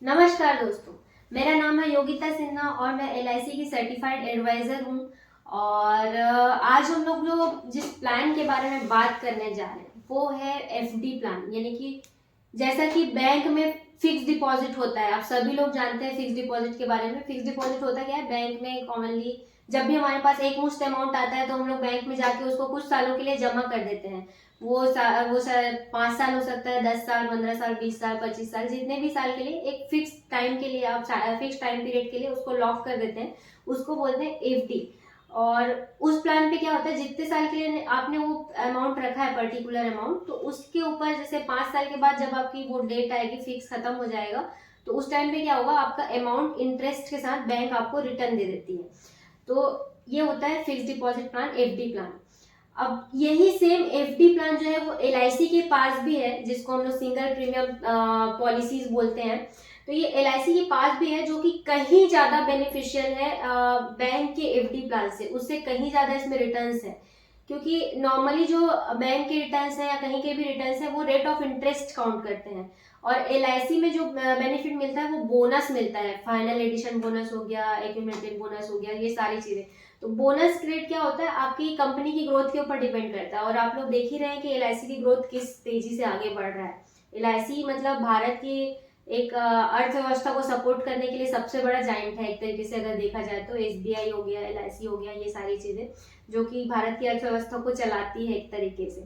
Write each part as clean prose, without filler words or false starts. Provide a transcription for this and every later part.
नमस्कार दोस्तों, मेरा नाम है योगिता सिन्हा और मैं एलआईसी की सर्टिफाइड एडवाइजर हूँ। और आज हम लोग जिस प्लान के बारे में बात करने जा रहे हैं वो है एफडी प्लान। यानी कि जैसा कि बैंक में फिक्स डिपॉजिट होता है, आप सभी लोग जानते हैं फिक्स डिपॉजिट के बारे में। फिक्स डिपॉजिट होता क्या है, बैंक में कॉमनली जब भी हमारे पास एक मुश्त अमाउंट आता है तो हम लोग बैंक में जाके उसको कुछ सालों के लिए जमा कर देते हैं। वो 5 साल हो सकता है, 10 साल, 15 साल, 20 साल, 25 साल, जितने भी साल के लिए एक फिक्स टाइम के लिए आप फिक्स टाइम पीरियड के लिए उसको लॉक कर देते हैं, उसको बोलते हैं एफडी। और उस प्लान पे क्या होता है, जितने साल के लिए आपने वो अमाउंट रखा है पर्टिकुलर अमाउंट, तो उसके ऊपर जैसे 5 साल के बाद जब आपकी वो डेट आएगी, फिक्स खत्म हो जाएगा, तो उस टाइम पे क्या होगा, आपका अमाउंट इंटरेस्ट के साथ बैंक आपको रिटर्न दे देती है। तो ये होता है fix deposit plan, FD plan. अब यही सेम एफडी प्लान जो है वो एलआईसी के पास भी है, जिसको हम लोग सिंगल प्रीमियम पॉलिसीज बोलते हैं। तो ये एलआईसी के पास भी है, जो कि कहीं ज्यादा बेनिफिशियल है बैंक के एफडी प्लान से, उससे कहीं ज्यादा इसमें रिटर्न्स है। क्योंकि नॉर्मली जो बैंक के रिटर्न्स है या कहीं के भी रिटर्न्स है वो रेट ऑफ इंटरेस्ट काउंट करते हैं, और एलआईसी में जो बेनिफिट मिलता है वो बोनस मिलता है। फाइनल एडिशन बोनस हो गया, एक्यूमुलेटेड बोनस हो गया, ये सारी चीजें। तो बोनस रेट क्या होता है, आपकी कंपनी की ग्रोथ के ऊपर डिपेंड करता है। और आप लोग देख ही रहे हैं कि एलआईसी की ग्रोथ किस तेजी से आगे बढ़ रहा है। एलआईसी मतलब भारत की एक अर्थव्यवस्था को सपोर्ट करने के लिए सबसे बड़ा जाइंट है एक तरीके से, अगर देखा जाए तो। एसबीआई हो गया, एलआईसी हो गया, ये सारी चीजें जो कि भारत की अर्थव्यवस्था को चलाती है एक तरीके से।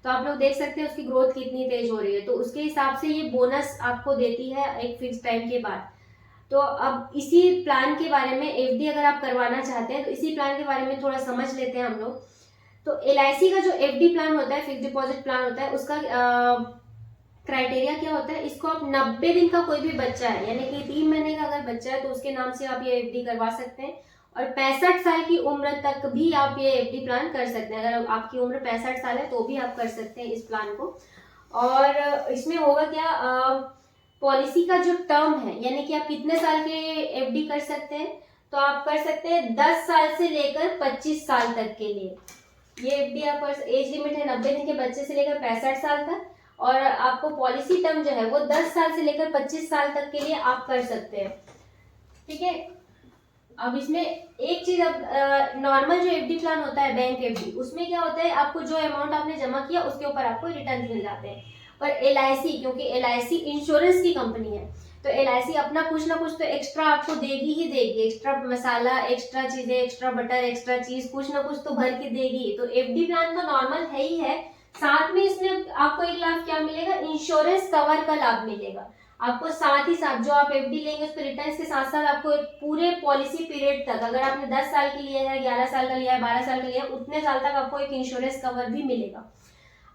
तो आप लोग देख सकते हैं उसकी ग्रोथ कितनी तेज हो रही है, तो उसके हिसाब से ये बोनस आपको देती है एक फिक्स टाइम के बाद। तो अब इसी प्लान के बारे में, एफडी अगर आप करवाना चाहते हैं तो इसी प्लान के बारे में थोड़ा समझ लेते हैं हम लोग। तो एलआईसी का जो एफडी प्लान होता है, फिक्स डिपॉजिट प्लान होता है, उसका क्राइटेरिया क्या होता है, इसको आप 90 दिन का कोई भी बच्चा है, यानी कि 3 महीने का अगर बच्चा है तो उसके नाम से आप ये एफडी करवा सकते हैं। और 65 साल की उम्र तक भी आप ये एफडी प्लान कर सकते हैं। अगर आपकी उम्र 65 साल है तो भी आप कर सकते हैं इस प्लान को। और इसमें होगा क्या, पॉलिसी का जो टर्म है, यानी कि आप कितने साल के एफडी कर सकते हैं, तो आप कर सकते हैं 10 साल से लेकर 25 साल तक के लिए। ये एफडी आप एज लिमिट है 90 दिन के बच्चे से लेकर 65 साल तक। और आपको पॉलिसी टर्म जो है वो 10 साल से लेकर 25 साल तक के लिए आप कर सकते हैं। ठीक है। अब इसमें एक चीज, अब नॉर्मल जो एफडी प्लान होता है बैंक एफडी, उसमें क्या होता है, आपको जो अमाउंट आपने जमा किया उसके ऊपर आपको रिटर्न मिल जाते हैं। पर एलआईसी, क्योंकि एलआईसी इंश्योरेंस की कंपनी है, तो एलआईसी अपना कुछ ना कुछ तो एक्स्ट्रा आपको देगी ही देगी। एक्स्ट्रा मसाला, एक्स्ट्रा चीजें, एक्स्ट्रा बटर, एक्स्ट्रा चीज, कुछ ना कुछ तो भर के देगी। तो एफडी प्लान तो नॉर्मल है ही है, साथ में इसमें आपको एक लाभ क्या मिलेगा, इंश्योरेंस कवर का लाभ मिलेगा आपको। साथ ही साथ जो आप एफडी लेंगे उस पर रिटर्न के साथ साथ आपको पूरे पॉलिसी पीरियड तक, अगर आपने 10 साल के लिए है, 11 साल का लिया है, 12 साल का लिया है, उतने साल तक आपको एक इंश्योरेंस कवर भी मिलेगा।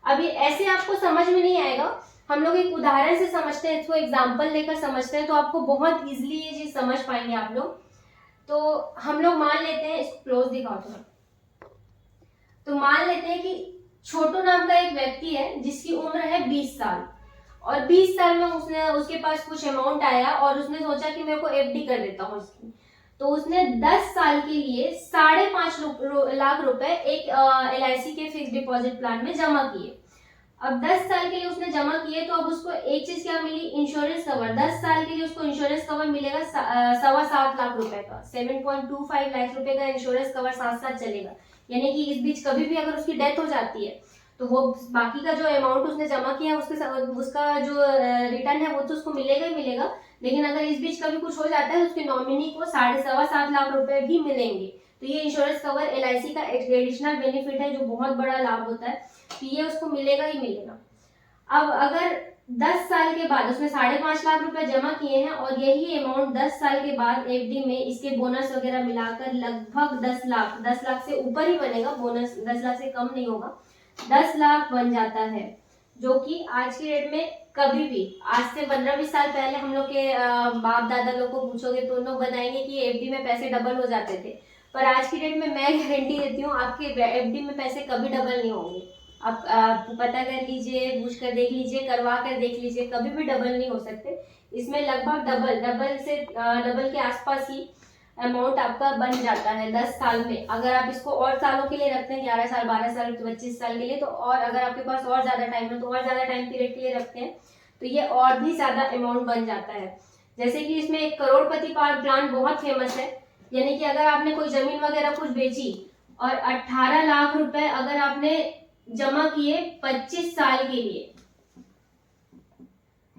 अभी ऐसे आपको समझ में नहीं आएगा, हम लोग एक उदाहरण से समझते हैं, इसको एग्जाम्पल लेकर समझते हैं, तो आपको बहुत इजिली ये चीज समझ पाएंगे आप लोग। तो हम लोग मान लेते हैं, इसको क्लोज दिखाओ थोड़ा। तो मान लेते हैं कि छोटू नाम का एक व्यक्ति है जिसकी उम्र है 20 साल, और 20 साल में उसके पास कुछ अमाउंट आया और उसने सोचा कि मेरे को एफडी कर देता हूँ इसकी। तो उसने 10 साल के लिए 5.5 लाख रुपए एक एलआईसी के फिक्स डिपॉजिट प्लान में जमा किए। अब 10 साल के लिए उसने जमा किए, तो अब उसको एक चीज क्या मिली, इंश्योरेंस कवर। 10 साल के लिए उसको इंश्योरेंस कवर मिलेगा 7.25 लाख रुपए का, 7.25 लाख रुपए का इंश्योरेंस कवर साथ साथ चलेगा। यानी कि इस बीच कभी भी अगर उसकी डेथ हो जाती है तो वो बाकी का जो अमाउंट उसने जमा किया उसका जो रिटर्न है वो तो उसको मिलेगा ही मिलेगा। लेकिन अगर इस बीच कभी कुछ हो जाता है उसके नॉमिनी को 7.25 लाख रुपए भी मिलेंगे। तो ये इंश्योरेंस कवर एलआईसी का एडिशनल बेनिफिट है, जो बहुत बड़ा लाभ होता है, तो ये उसको मिलेगा ही मिलेगा। अब अगर 10 साल के बाद उसने 5.5 लाख रुपए जमा किए हैं और यही अमाउंट 10 साल के बाद एफडी में इसके बोनस वगैरह मिलाकर लगभग 10 लाख से ऊपर ही बनेगा, बोनस 10 लाख से कम नहीं होगा, 10 लाख बन जाता है। जो कि आज की डेट में कभी भी, आज से 15-20 साल पहले हम लोग के बाप दादा लोग को पूछोगे तो उन लोग बताएंगे कि एफडी में पैसे डबल हो जाते थे। पर आज की डेट में मैं गारंटी देती हूँ आपके एफडी में पैसे कभी डबल नहीं होंगे। आप पता कर लीजिए, पूछ कर देख लीजिए, करवा कर देख लीजिए, कभी भी डबल नहीं हो सकते। इसमें लगभग डबल के आसपास ही अमाउंट आपका बन जाता है 10 साल में। अगर आप इसको और सालों के लिए रखते हैं, 11 साल, 12 साल, 25 साल के लिए, तो और अगर आपके पास और ज्यादा टाइम है तो और ज्यादा टाइम पीरियड के लिए रखते हैं तो ये और भी ज्यादा अमाउंट बन जाता है। जैसे कि इसमें एक करोड़पति प्लान बहुत फेमस है, यानी कि अगर आपने कोई जमीन वगैरह कुछ बेची और 18 लाख रुपए अगर आपने जमा किए 25 साल के लिए,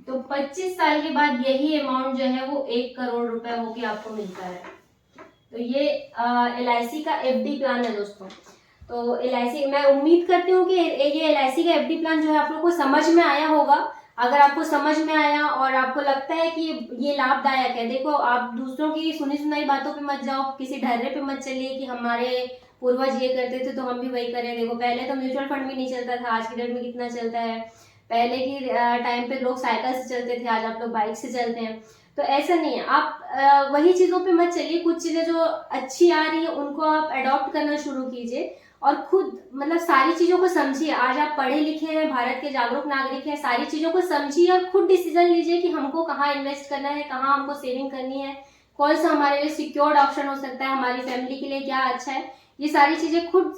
तो 25 साल के बाद यही अमाउंट जो है वो 1 करोड़ रुपए होके आपको मिलता है। तो ये LIC का FD प्लान है दोस्तों। तो LIC, मैं उम्मीद करती हूँ कि ये LIC का FD प्लान जो है आप लोगों को समझ में आया होगा। अगर आपको समझ में आया और आपको लगता है कि ये लाभदायक है, देखो आप दूसरों की सुनी सुनाई बातों पे मत जाओ, किसी ढर्रे पे मत चलिए कि हमारे पूर्वज ये करते थे तो हम भी वही करें। देखो पहले तो म्यूचुअल फंड भी नहीं चलता था, आज की डेट में कितना चलता है। पहले की टाइम पे लोग साइकिल से चलते थे, आज आप लोग बाइक से चलते हैं। तो ऐसा नहीं है, आप वही चीजों पे मत चलिए, कुछ चीजें जो अच्छी आ रही है उनको आप अडॉप्ट करना शुरू कीजिए और खुद मतलब सारी चीजों को समझिए। आज आप पढ़े लिखे हैं, भारत के जागरूक नागरिक हैं, सारी चीजों को समझिए और खुद डिसीजन लीजिए कि हमको कहाँ इन्वेस्ट करना है, कहाँ हमको सेविंग करनी है, कौन सा हमारे लिए सिक्योर्ड ऑप्शन हो सकता है, हमारी फैमिली के लिए क्या अच्छा है। ये सारी चीजें खुद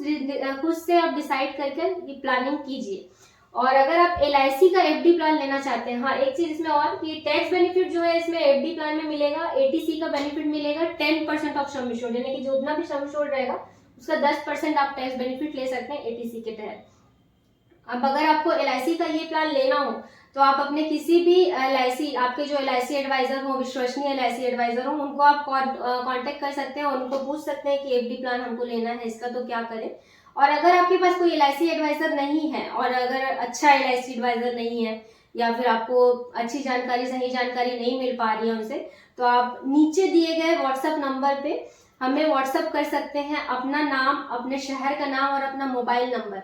से आप डिसाइड करके ये प्लानिंग कीजिए। और अगर आप LIC का FD प्लान लेना चाहते हैं, हाँ एक चीज इसमें और कि टैक्स बेनिफिट जो है इसमें FD प्लान में मिलेगा, ATC का बेनिफिट मिलेगा 10% ऑफ सम एश्योर्ड, यानी कि जो उतना भी सम एश्योर्ड रहेगा उसका 10% आप टैक्स बेनिफिट ले सकते हैं ATC के तहत। अब अगर आपको LIC का ये प्लान लेना हो तो आप अपने किसी भी LIC, आपके जो LIC एडवाइजर हो, विश्वसनीय LIC एडवाइजर हो, उनको आप कांटेक्ट कर सकते हैं, उनको पूछ सकते हैं कि FD प्लान हमको लेना है इसका तो क्या करें। और अगर आपके पास कोई LIC एडवाइजर नहीं है और अगर अच्छा LIC एडवाइजर नहीं है या फिर आपको अच्छी जानकारी, सही जानकारी नहीं मिल पा रही है उनसे, तो आप नीचे दिए गए व्हाट्सएप नंबर पे हमें व्हाट्सएप कर सकते हैं अपना नाम, अपने शहर का नाम और अपना मोबाइल नंबर।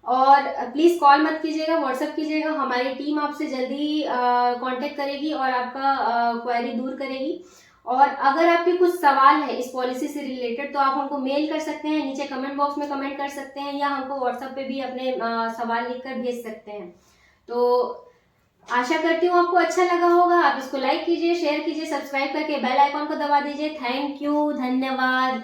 और प्लीज कॉल मत कीजिएगा, व्हाट्सएप कीजिएगा, हमारी टीम आपसे जल्दी कांटेक्ट करेगी और आपका क्वेरी दूर करेगी। और अगर आपके कुछ सवाल है इस पॉलिसी से रिलेटेड तो आप हमको मेल कर सकते हैं, नीचे कमेंट बॉक्स में कमेंट कर सकते हैं, या हमको व्हाट्सएप पे भी अपने सवाल लिखकर भेज सकते हैं। तो आशा करती हूँ आपको अच्छा लगा होगा। आप इसको लाइक कीजिए, शेयर कीजिए, सब्सक्राइब करके बेल आइकॉन को दबा दीजिए। थैंक यू, धन्यवाद।